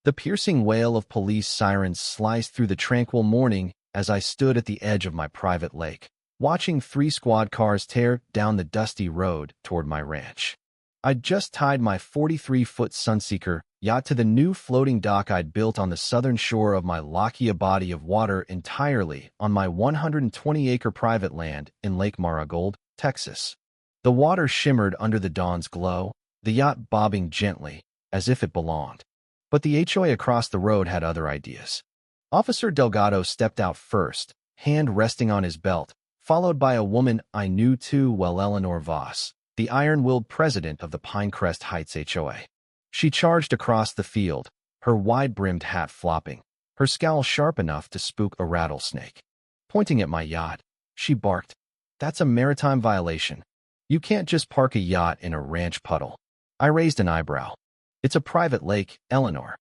The piercing wail of police sirens sliced through the tranquil morning as I stood at the edge of my private lake, watching 3 squad cars tear down the dusty road toward my ranch. I'd just tied my 43-foot Sunseeker yacht to the new floating dock I'd built on the southern shore of my Lockheed body of water entirely on my 120-acre private land in Lake Marigold, Texas. The water shimmered under the dawn's glow, the yacht bobbing gently, as if it belonged. But the HOA across the road had other ideas. Officer Delgado stepped out first, hand resting on his belt, followed by a woman I knew too well, Eleanor Voss, the iron-willed president of the Pinecrest Heights HOA. She charged across the field, her wide-brimmed hat flopping, her scowl sharp enough to spook a rattlesnake. Pointing at my yacht, she barked, "That's a maritime violation. You can't just park a yacht in a ranch puddle." I raised an eyebrow. "It's a private lake, Eleanor.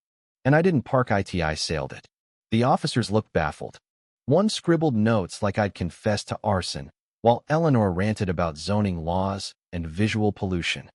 And I didn't park it, I sailed it." The officers looked baffled. One scribbled notes like I'd confessed to arson, while Eleanor ranted about zoning laws and visual pollution.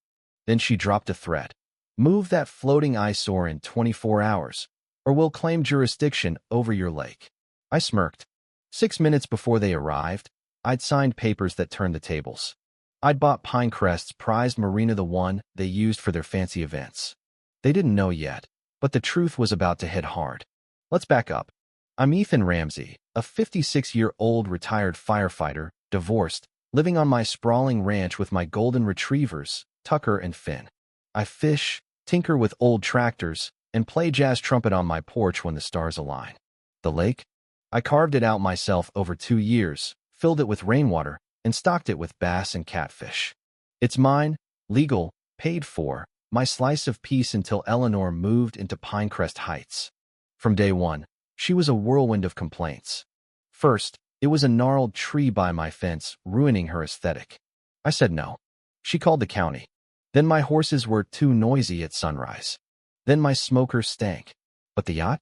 Then she dropped a threat. "Move that floating eyesore in 24 hours, or we'll claim jurisdiction over your lake." I smirked. 6 minutes before they arrived, I'd signed papers that turned the tables. I'd bought Pinecrest's prized Marina, the one they used for their fancy events. They didn't know yet, but the truth was about to hit hard. Let's back up. I'm Ethan Ramsey, a 56-year-old retired firefighter, divorced, living on my sprawling ranch with my golden retrievers, Tucker and Finn. I fish, tinker with old tractors, and play jazz trumpet on my porch when the stars align. The lake? I carved it out myself over 2 years, filled it with rainwater, and stocked it with bass and catfish. It's mine, legal, paid for, my slice of peace until Eleanor moved into Pinecrest Heights. From day one, she was a whirlwind of complaints. First, it was a gnarled tree by my fence, ruining her aesthetic. I said no. She called the county. Then my horses were too noisy at sunrise. Then my smoker stank. But the yacht?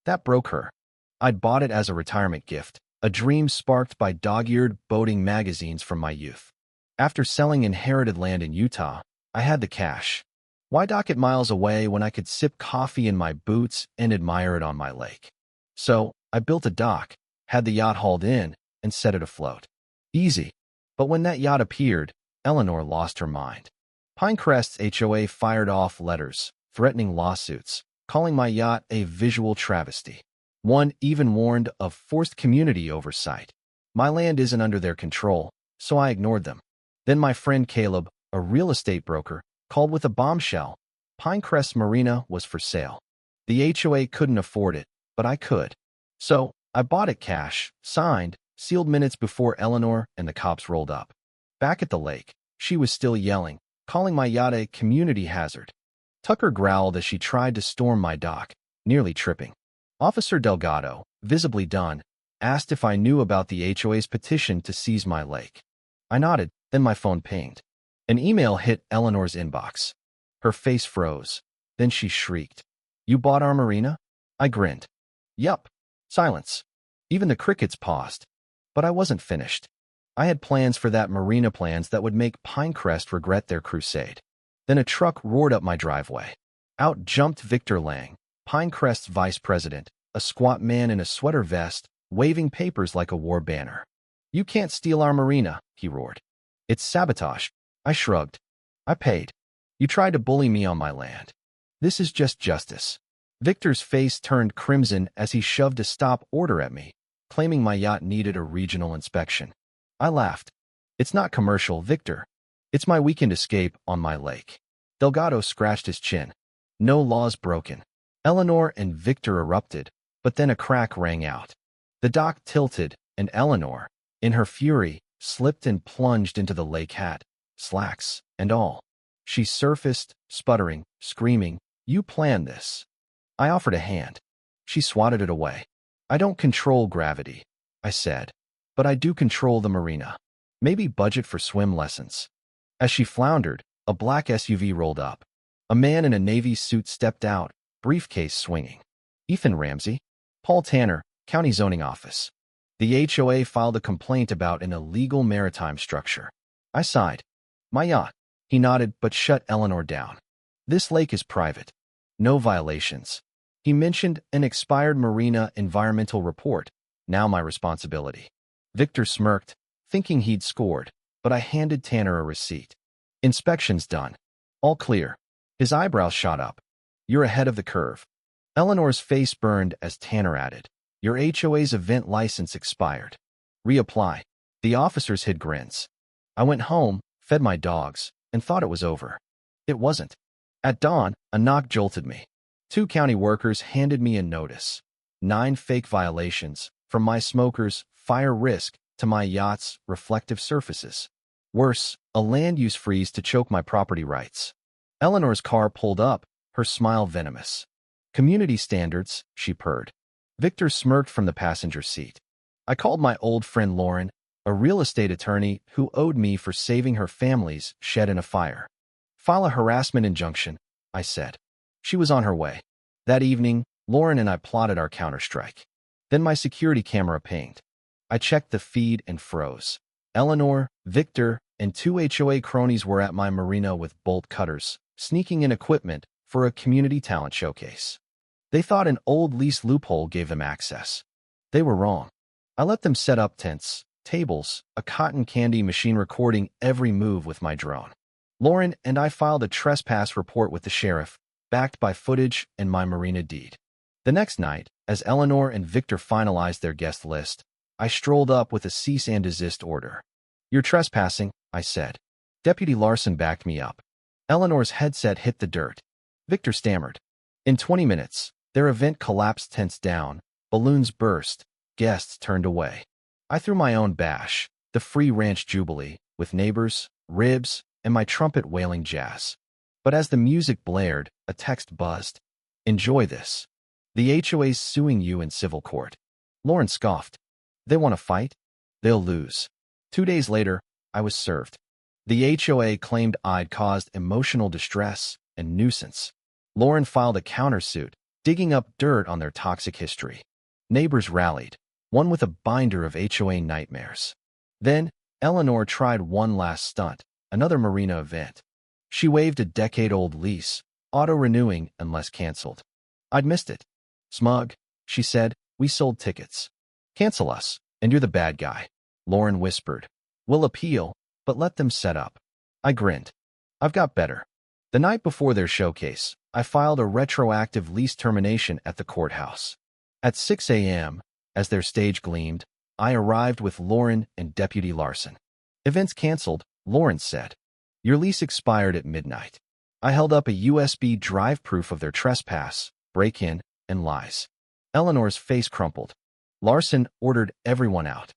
That broke her. I'd bought it as a retirement gift, a dream sparked by dog-eared boating magazines from my youth. After selling inherited land in Utah, I had the cash. Why dock it miles away when I could sip coffee in my boots and admire it on my lake? So, I built a dock, had the yacht hauled in, and set it afloat. Easy. But when that yacht appeared, Eleanor lost her mind. Pinecrest's HOA fired off letters, threatening lawsuits, calling my yacht a visual travesty. One even warned of forced community oversight. My land isn't under their control, so I ignored them. Then my friend Caleb, a real estate broker, called with a bombshell. Pinecrest Marina was for sale. The HOA couldn't afford it, but I could. So, I bought it cash, signed, sealed minutes before Eleanor and the cops rolled up. Back at the lake, she was still yelling, calling my yacht a community hazard. Tucker growled as she tried to storm my dock, nearly tripping. Officer Delgado, visibly done, asked if I knew about the HOA's petition to seize my lake. I nodded, then my phone pinged. An email hit Eleanor's inbox. Her face froze. Then she shrieked, "You bought our Marina?" I grinned. Yup. Silence. Even the crickets paused. But I wasn't finished. I had plans for that Marina, plans that would make Pinecrest regret their crusade. Then a truck roared up my driveway. Out jumped Victor Lang, Pinecrest's vice president, a squat man in a sweater vest, waving papers like a war banner. "You can't steal our Marina," he roared. "It's sabotage." I shrugged. "I paid. You tried to bully me on my land. This is just justice." Victor's face turned crimson as he shoved a stop order at me, claiming my yacht needed a regional inspection. I laughed. "It's not commercial, Victor. It's my weekend escape on my lake." Delgado scratched his chin. "No laws broken." Eleanor and Victor erupted, but then a crack rang out. The dock tilted, and Eleanor, in her fury, slipped and plunged into the lake, hat, slacks, and all. She surfaced, sputtering, screaming, "You planned this." I offered a hand. She swatted it away. "I don't control gravity," I said, "but I do control the Marina. Maybe budget for swim lessons." As she floundered, a black SUV rolled up. A man in a navy suit stepped out, briefcase swinging. "Ethan Ramsey?" "Paul Tanner, County Zoning Office." The HOA filed a complaint about an illegal maritime structure. I sighed. "My yacht." He nodded but shut Eleanor down. "This lake is private. No violations." He mentioned an expired Marina environmental report, now my responsibility. Victor smirked, thinking he'd scored, but I handed Tanner a receipt. Inspection's done. All clear. His eyebrows shot up. You're ahead of the curve. Eleanor's face burned as Tanner added, your HOA's event license expired. Reapply. The officers hid grins. I went home, fed my dogs, and thought it was over. It wasn't. At dawn, a knock jolted me. 2 county workers handed me a notice. 9 fake violations, from my smoker's fire risk to my yacht's reflective surfaces. Worse, a land use freeze to choke my property rights. Eleanor's car pulled up, her smile venomous. Community standards, she purred. Victor smirked from the passenger seat. I called my old friend Lauren, a real estate attorney who owed me for saving her family's shed in a fire. File a harassment injunction, I said. She was on her way. That evening, Lauren and I plotted our counterstrike. Then my security camera pinged. I checked the feed and froze. Eleanor, Victor, and 2 HOA cronies were at my marina with bolt cutters, sneaking in equipment for a community talent showcase. They thought an old lease loophole gave them access. They were wrong. I let them set up tents, tables, a cotton candy machine recording every move with my drone. Lauren and I filed a trespass report with the sheriff, backed by footage and my marina deed. The next night, as Eleanor and Victor finalized their guest list, I strolled up with a cease and desist order. You're trespassing, I said. Deputy Larson backed me up. Eleanor's headset hit the dirt. Victor stammered. In 20 minutes, their event collapsed, tents down, balloons burst, guests turned away. I threw my own bash, the Free Ranch Jubilee, with neighbors, ribs, and my trumpet wailing jazz. But as the music blared, a text buzzed. Enjoy this. The HOA's suing you in civil court. Lauren scoffed. They want to fight? They'll lose. 2 days later, I was served. The HOA claimed I'd caused emotional distress and nuisance. Lauren filed a countersuit, digging up dirt on their toxic history. Neighbors rallied, one with a binder of HOA nightmares. Then, Eleanor tried one last stunt, another marina event. She waived a decade-old lease, auto-renewing unless canceled. I'd missed it. Smug, she said, we sold tickets. Cancel us, and you're the bad guy. Lauren whispered. We'll appeal, but let them set up. I grinned. I've got better. The night before their showcase, I filed a retroactive lease termination at the courthouse. At 6 a.m., as their stage gleamed, I arrived with Lauren and Deputy Larson. Events canceled, Lauren said. Your lease expired at midnight. I held up a USB drive proof of their trespass, break-in, and lies. Eleanor's face crumpled. Larson ordered everyone out.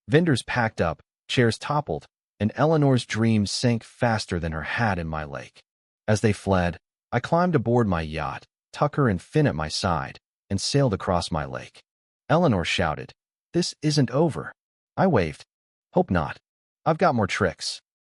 Vendors packed up, chairs toppled, and Eleanor's dreams sank faster than her hat in my lake. As they fled, I climbed aboard my yacht, Tucker and Finn at my side, and sailed across my lake. Eleanor shouted, "This isn't over." I waved. "Hope not. I've got more tricks."